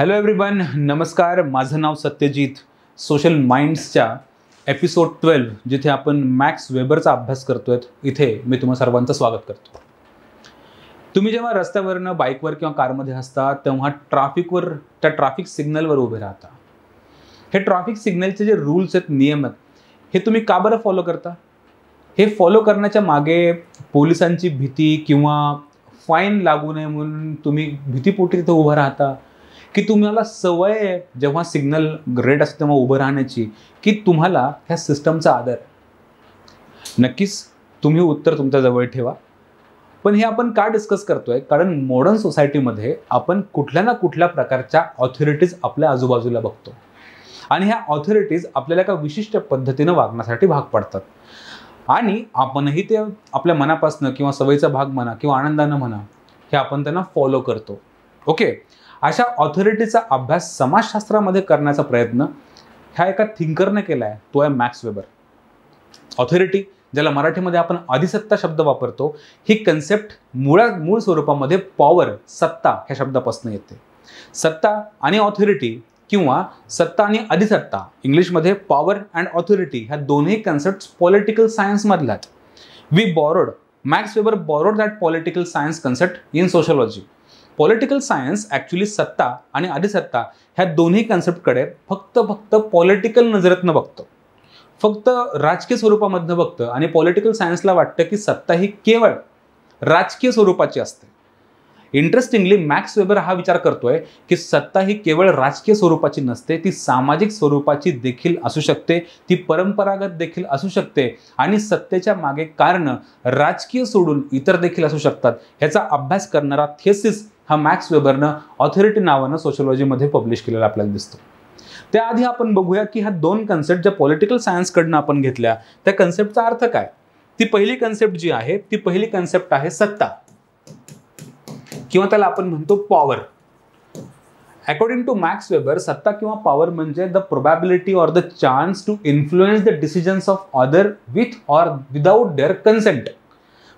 Hello everyone, नमस्कार. माझं नाव Satyajit. Social माइंड्सच्या episode 12 जिथे आपण मॅक्स वेबरचा अभ्यास करतोय, इथे मी तुम्हा सर्वांचं स्वागत करतो. तुम्ही जेव्हा रस्त्यावरनं बाईकवर किंवा कारमध्ये असता तेव्हा त्या ट्रॅफिक सिग्नलवर उभे राहता. हे ट्रॅफिक सिग्नलचे जे रूल्स आहेत, नियम आहेत, हे तुम्ही का बरं फॉलो करता? हे फॉलो करण्याच्या मागे पोलिसांची भीती किंवा फाईन लागू नये म्हणून तुम्ही भीतीपोटी तिथे उभं राहता, की तुम्हाला सवय आहे जेव्हा सिग्नल रेड असते तेव्हा उभं राहण्याची, की तुम्हाला ह्या सिस्टमचा आदर? नक्कीच तुम्ही उत्तर तुमच्याजवळ ठेवा. पण हे आपण का डिस्कस करतोय? कारण मॉडर्न सोसायटीमध्ये आपण कुठल्या ना कुठल्या प्रकारच्या ऑथॉरिटीज आपल्या आजूबाजूला बघतो आणि ह्या ऑथॉरिटीज आपल्याला एका विशिष्ट पद्धतीनं वागण्यासाठी भाग पडतात आणि आपणही ते आपल्या मनापासून किंवा सवयीचा भाग म्हणा किंवा आनंदानं म्हणा, हे आपण त्यांना फॉलो करतो. ओके, अशा ऑथॉरिटीचा अभ्यास समाजशास्त्रामध्ये करण्याचा प्रयत्न ह्या एका थिंकरने केला आहे. तो आहे मॅक्स वेबर. ऑथॉरिटी, ज्याला मराठीमध्ये आपण अधिसत्ता शब्द वापरतो, ही कन्सेप्ट मूळ स्वरूपामध्ये पॉवर, सत्ता ह्या शब्दापासून येते. सत्ता आणि ऑथॉरिटी किंवा सत्ता आणि अधिसत्ता, इंग्लिशमध्ये पॉवर अँड ऑथॉरिटी, ह्या दोन्ही कन्सेप्ट पॉलिटिकल सायन्समधल्या आहेत. Max weber borrowed that political science concept in sociology. Political science actually सत्ता आणि अधिसत्ता ह्या दोन्ही कन्सेप्टकडे फक्त पॉलिटिकल नजरेतनं बघतं, फक्त राजकीय स्वरूपामधनं बघतं आणि पॉलिटिकल सायन्सला वाटतं की सत्ता ही केवळ राजकीय स्वरूपाची असते. इंटरेस्टिंगली मॅक्स वेबर हा विचार करतोय की सत्ता ही केवळ राजकीय स्वरूपाची नसते, ती सामाजिक स्वरूपाची देखील असू शकते, ती परंपरागत देखील असू शकते आणि सत्तेच्या मागे कारणं राजकीय सोडून इतर देखील असू शकतात. ह्याचा अभ्यास करणारा थेसिस हा मॅक्स वेबरनं ऑथॉरिटी नावानं सोशोलॉजीमध्ये पब्लिश केलेला आपल्याला दिसतो. त्याआधी आपण बघूया की ह्या दोन कन्सेप्ट ज्या पॉलिटिकल सायन्सकडनं आपण घेतल्या, त्या कन्सेप्टचा अर्थ काय. ती पहिली कन्सेप्ट जी आहे, ती पहिली कन्सेप्ट आहे सत्ता किंवा त्याला आपण म्हणतो power. According to Max Weber, सत्ता किंवा पॉवर म्हणजे the probability or the chance to influence the decisions of other with or without their consent.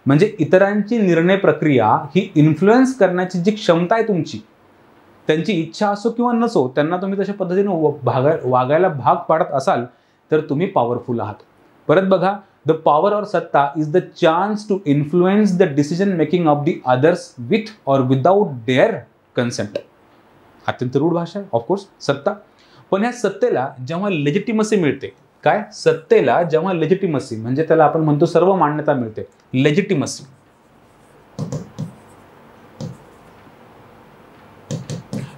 म्हणजे इतरांची निर्णय प्रक्रिया ही इन्फ्लुएन्स करण्याची जी क्षमता आहे तुमची, त्यांची इच्छा असो किंवा नसो, त्यांना तुम्ही तशा पद्धतीने वागायला भाग पाडत असाल तर तुम्ही पॉवरफुल आहात. परत बघा, द पॉवर और सत्ता is the chance to influence the decision making of the others with or without their consent. अत्यंत रूढ भाषा आहे ऑफकोर्स सत्ता. पण ह्या सत्तेला जेव्हा लेजिटिमसी मिळते, काय सत्तेला जेव्हा लेजिटिमसी म्हणजे त्याला आपण म्हणतो सर्व मान्यता मिळते, लेजिटिमसी.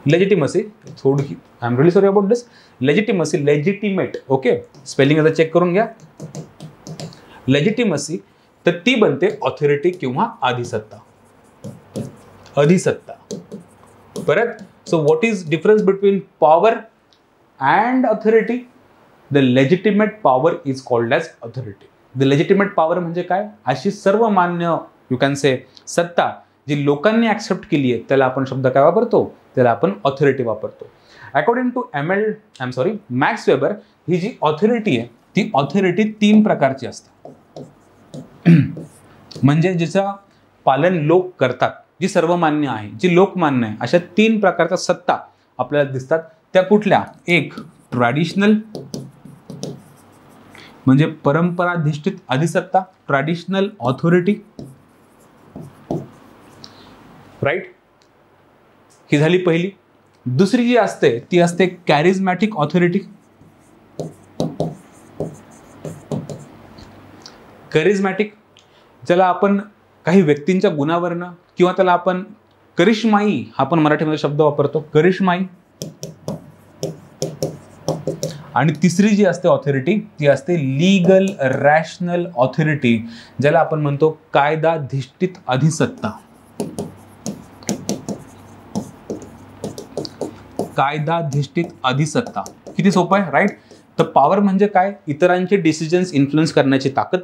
लेजिटिमसी थोडी, I am really sorry about this. Legitimacy, legitimate. Okay, spelling आता चेक करून घ्या. लेजिटिमसी तर ती बनते ऑथॉरिटी किंवा अधिसत्ता. अधिसत्ता. परत, so what is difference between power and authority? The legitimate power is called as authority. The legitimate power म्हणजे काय? अशी सर्वमान्य यू कॅन से सत्ता जी लोकांनी ॲक्सेप्ट केली आहे, त्याला आपण शब्द काय वापरतो? त्याला आपण ऑथॉरिटी वापरतो. अकॉर्डिंग टू मॅक्स वेबर, ही जी ऑथॉरिटी आहे ती ऑथॉरिटी 3 प्रकारची असते. म्हणजे जिचं पालन लोक करतात, जी सर्वमान्य आहे, जी लोकमान्य आहे, अशा 3 प्रकारच्या सत्ता आपल्याला दिसतात. त्या कुठल्या? एक ट्रॅडिशनल म्हणजे परंपराधिष्ठित अधिसत्ता, ट्रॅडिशनल ऑथॉरिटी, राईट. ही झाली पहिली. दुसरी जी असते ती असते कॅरिझमॅटिक ऑथॉरिटी. कॅरिझमॅटिक, ज्याला आपण काही व्यक्तींच्या गुणावरनं किंवा त्याला आपण करिश्माई, हा आपण मराठीमध्ये शब्द वापरतो, करिश्माई. आणि तिसरी जी असते ऑथॉरिटी ती असते लीगल रॅशनल ऑथॉरिटी, ज्याला आपण म्हणतो कायदाधिष्ठित अधिसत्ता. कायदाधिष्ठित अधिसत्ता. किती सोपं आहे, राईट. तर पॉवर म्हणजे काय? इतरांचे डिसिजन्स इन्फ्लुएन्स करण्याची ताकद.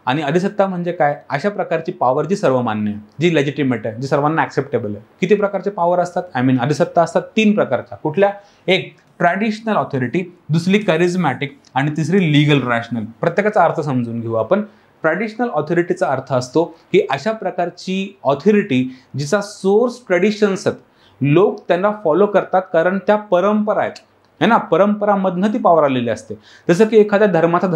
आणि अधिसत्ता म्हणजे काय? अशा प्रकारची पॉवर जी सर्वमान्य आहे, जी लेजिटिमेट आहे, जी सर्वांना ॲक्सेप्टेबल आहे. किती प्रकारचे पॉवर असतात? अधिसत्ता असतात 3 प्रकारच्या. कुठल्या? एक ट्रॅडिशनल ऑथॉरिटी, दुसरी कॅरिझमॅटिक आणि तिसरी लीगल रॅशनल. प्रत्येकाचा अर्थ समजून घेऊ आपण. ट्रॅडिशनल ऑथॉरिटीचा अर्थ असतो की अशा प्रकारची ऑथॉरिटी जिचा सोर्स ट्रेडिशन्स आहेत, लोक त्यांना फॉलो करतात कारण त्या परंपरा आहेत, है ना, परंपरामधनं ती पॉवर आलेली असते. जसं की एखाद्या धर्माचा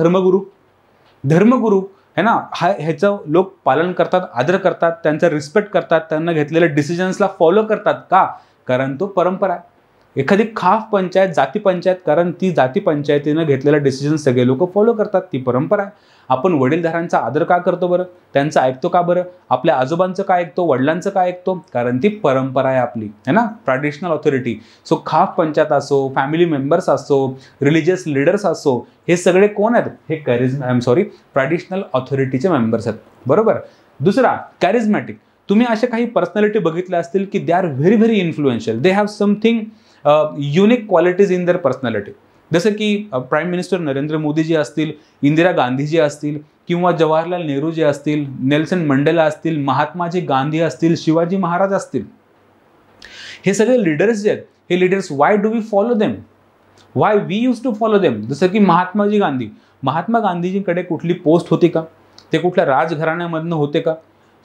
धर्मगुरू है ना, ह्याचं लोक पालन करतात, आदर करतात, त्यांचा रिस्पेक्ट करतात, त्यांना घेतलेल्या डिसिजन्सला फॉलो करतात. का? कारण तो परंपरा आहे. एखादी खाफ पंचायत, जाती पंचायत, कारण ती जाती पंचायतीनं घेतलेला डिसिजन सगळे लोक फॉलो करतात, ती परंपरा आहे. आपण वडीलधाऱ्यांचा आदर का करतो बरं? त्यांचं ऐकतो का बरं? आपल्या आजोबांचं काय ऐकतो, वडिलांचं काय ऐकतो? कारण ती परंपरा आहे आपली, है ना, ट्रॅडिशनल ऑथॉरिटी. सो खाफ पंचायत असो, फॅमिली मेंबर्स असो, रिलिजियस लीडर्स असो, हे सगळे कोण आहेत? हे ट्रॅडिशनल ऑथॉरिटीचे मेंबर्स आहेत, बरोबर. दुसरा, कॅरिझमॅटिक. तुम्ही असे काही पर्सनॅलिटी बघितल्या असतील की they are very very influential, they have something unique qualities in their personality. जसं की प्राईम मिनिस्टर नरेंद्र मोदीजी असतील, इंदिरा गांधीजी असतील, किंवा जवाहरलाल नेहरूजी असतील, नेल्सन मंडेला असतील, महात्माजी गांधी असतील, शिवाजी महाराज असतील. हे सगळे लीडर्स जे आहेत, हे leaders, why do we follow them? Why we use to follow them? जसं की महात्मा गांधीजींकडे कुठली पोस्ट होती का? ते कुठल्या राजघराण्यामधनं होते का?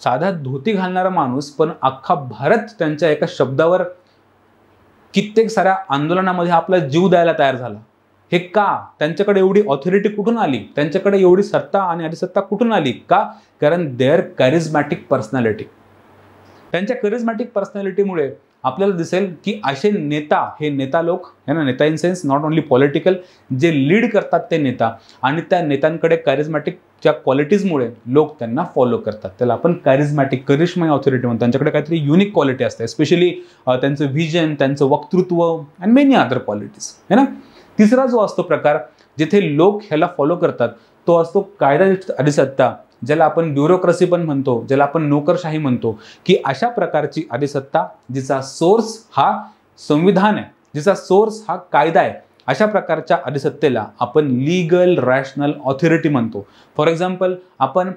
साधा धोती घालणारा माणूस, पण अख्खा भारत त्यांच्या एका शब्दावर कित्येक साऱ्या आंदोलनामध्ये आपला जीव द्यायला तयार झाला. हे का? त्यांच्याकडे एवढी ऑथॉरिटी कुठून आली? त्यांच्याकडे एवढी सत्ता आणि अधिसत्ता कुठून आली? का? कारण देअर कॅरिझमॅटिक पर्सनॅलिटी. त्यांच्या कॅरिझमॅटिक पर्सनॅलिटीमुळे आपल्याला दिसेल की असे नेता, हे नेता लोक है ना, नेता in sense not only political, जे लीड करतात ते नेता, आणि त्या नेत्यांकडे कॅरिझमॅटिकच्या क्वालिटीजमुळे लोक त्यांना फॉलो करतात. त्याला आपण कॅरिझमॅटिक, करिश्माई ऑथॉरिटी म्हणतो. त्यांच्याकडे काहीतरी युनिक क्वालिटी असते, स्पेशली त्यांचं व्हिजन, त्यांचं वक्तृत्व अँड मेनी अदर क्वालिटीज, है ना. तिसरा जो असतो प्रकार जिथे लोक ह्याला फॉलो करतात, तो असतो कायदा अधिसत्ता, ज्याला आपण ब्युरोक्रेसी पण म्हणतो, ज्याला आपण नोकरशाही म्हणतो, की अशा प्रकारची अधिसत्ता जिचा सोर्स हा संविधान आहे, जिचा सोर्स हा कायदा आहे, अशा प्रकारच्या अधिसत्तेला आपण लीगल रॅशनल ऑथॉरिटी म्हणतो. फॉर एक्झाम्पल, आपण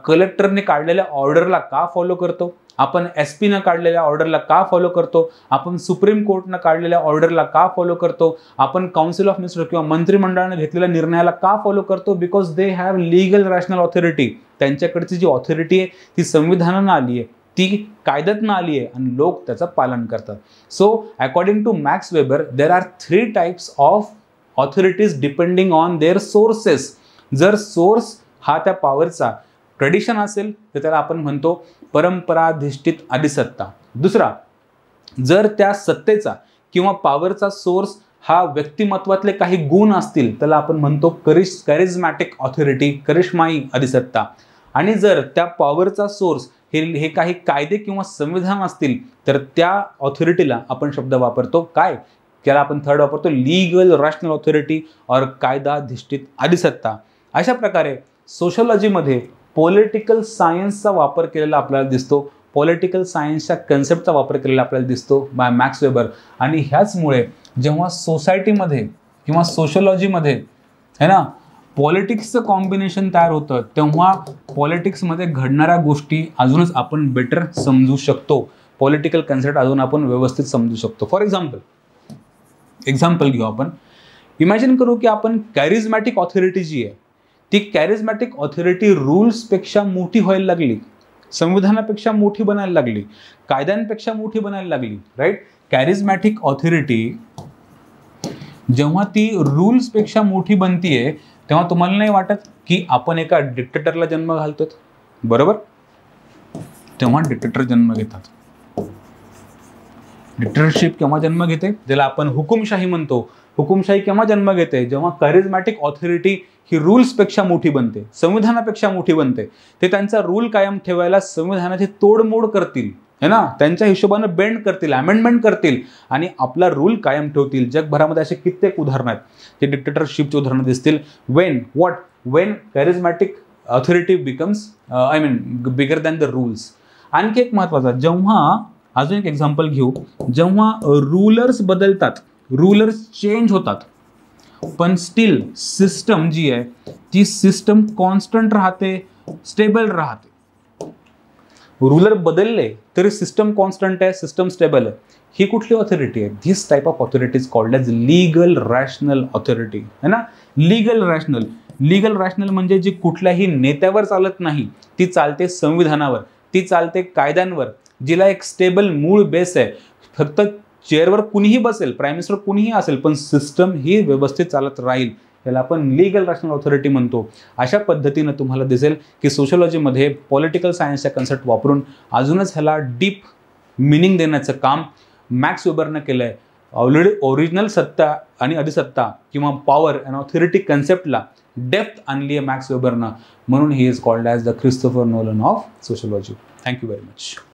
कलेक्टरने काढलेल्या ऑर्डरला का फॉलो करतो? आपण SP-नं काढलेल्या ऑर्डरला का फॉलो करतो? आपण सुप्रीम कोर्टनं काढलेल्या ऑर्डरला का फॉलो करतो? आपण काउन्सिल ऑफ मिनिस्टर किंवा मंत्रिमंडळाने घेतलेल्या निर्णयाला का फॉलो करतो? Because they have legal rational authority. त्यांच्याकडची जी ऑथॉरिटी आहे ती संविधानानं आली आहे, ती कायद्यातनं आली आहे, आणि लोक त्याचं पालन करतात. So according to Max Weber, there are 3 types of authorities depending on their sources. जर सोर्स हा त्या पॉवरचा ट्रेडिशन असेल तर त्याला आपण म्हणतो परंपराधिष्ठित अधिसत्ता. दुसरा, जर त्या सत्तेचा किंवा पॉवरचा सोर्स हा व्यक्तिमत्वातले काही गुण असतील त्याला आपण म्हणतो कॅरिझमॅटिक ऑथॉरिटी, करिश्माई अधिसत्ता. आणि जर त्या पॉवरचा सोर्स हे काही कायदे किंवा संविधान असतील तर त्या ऑथॉरिटीला आपण शब्द वापरतो काय? त्याला आपण थर्ड वापरतो लीगल रॅशनल ऑथॉरिटी और कायदाधिष्ठित अधिसत्ता. अशा प्रकारे सोशोलॉजीमध्ये पॉलिटिकल सायन्सचा वापर केलेला आपल्याला दिसतो, पॉलिटिकल सायन्सच्या कन्सेप्टचा वापर केलेला आपल्याला दिसतो बाय मॅक्स वेबर. आणि ह्याचमुळे जेव्हा सोसायटीमध्ये किंवा सोशोलॉजीमध्ये है ना पॉलिटिक्सचं कॉम्बिनेशन तयार होतं, तेव्हा पॉलिटिक्समध्ये घडणाऱ्या गोष्टी अजूनच आपण बेटर समजू शकतो, पॉलिटिकल कन्सेप्ट अजून आपण व्यवस्थित समजू शकतो. फॉर एक्झाम्पल घेऊ आपण. इमॅजिन करू की आपण कॅरिझमॅटिक ऑथॉरिटी जी आहे ती कॅरिझमॅटिक ऑथॉरिटी रूल्सपेक्षा मोठी व्हायला लागली, संविधानापेक्षा मोठी बनायला लागली, कायद्यांपेक्षा मोठी बनायला लागली, राईट. कॅरिझमॅटिक ऑथॉरिटी जेव्हा ती रूल्सपेक्षा मोठी बनतीये तेव्हा तुम्हाला नाही वाटत की आपण एका डिक्टेटरला जन्म घालतोय? बरोबर. तेव्हा डिक्टेटर जन्म घेतात. डिक्टेटरशिप केव्हा जन्म घेते? ज्याला आपण हुकुमशाही म्हणतो. हुकुमशाही केव्हा जन्म घेते? जेव्हा कॅरिझमॅटिक ऑथॉरिटी ही रूल्सपेक्षा मोठी बनते, संविधानापेक्षा मोठी बनते. ते त्यांचा रूल कायम ठेवायला संविधानाची तोडमोड करतील, है ना, त्यांच्या हिशोबानं बेंड करतील, अमेंडमेंट करतील आणि आपला रूल कायम ठेवतील. जगभरामध्ये असे कित्येक उदाहरणं आहेत, ते डिक्टेटरशिपची उदाहरणं दिसतील. When charismatic authority becomes bigger than the rules. आणखी एक महत्त्वाचा, जेव्हा अजून एक एक्झाम्पल घेऊ, जेव्हा रूलर्स बदलतात, रूलर्स चेंज होतात, पण स्टील सिस्टम जी आहे ती सिस्टम कॉन्स्टंट राहते, स्टेबल राहते. रूलर बदलले तरी सिस्टम कॉन्स्टंट आहे, सिस्टम स्टेबल आहे. ही कुठली ऑथॉरिटी आहे? This type of authority is called as legal rational authority, है ना. लीगल रॅशनल म्हणजे जी कुठल्याही नेत्यावर चालत नाही, ती चालते संविधानावर, ती चालते कायद्यांवर, जिला एक स्टेबल मूळ बेस आहे. फक्त चेअरवर कुणीही बसेल, प्राईम मिनिस्टर कुणीही असेल, पण सिस्टम ही व्यवस्थित चालत राहील, याला आपण लीगल रॅशनल ऑथॉरिटी म्हणतो. अशा पद्धतीनं तुम्हाला दिसेल की सोशिओलॉजीमध्ये पॉलिटिकल सायन्सच्या कन्सेप्ट वापरून अजूनच ह्याला डीप मिनिंग देण्याचं काम मॅक्स वेबरनं केलं आहे. ऑलरेडी ओरिजिनल सत्ता आणि अधिसत्ता किंवा पॉवर अँड ऑथॉरिटी कन्सेप्टला डेप्थ आणली आहे मॅक्स वेबरनं, म्हणून he is called as the Christopher Nolan of sociology. Thank you very much.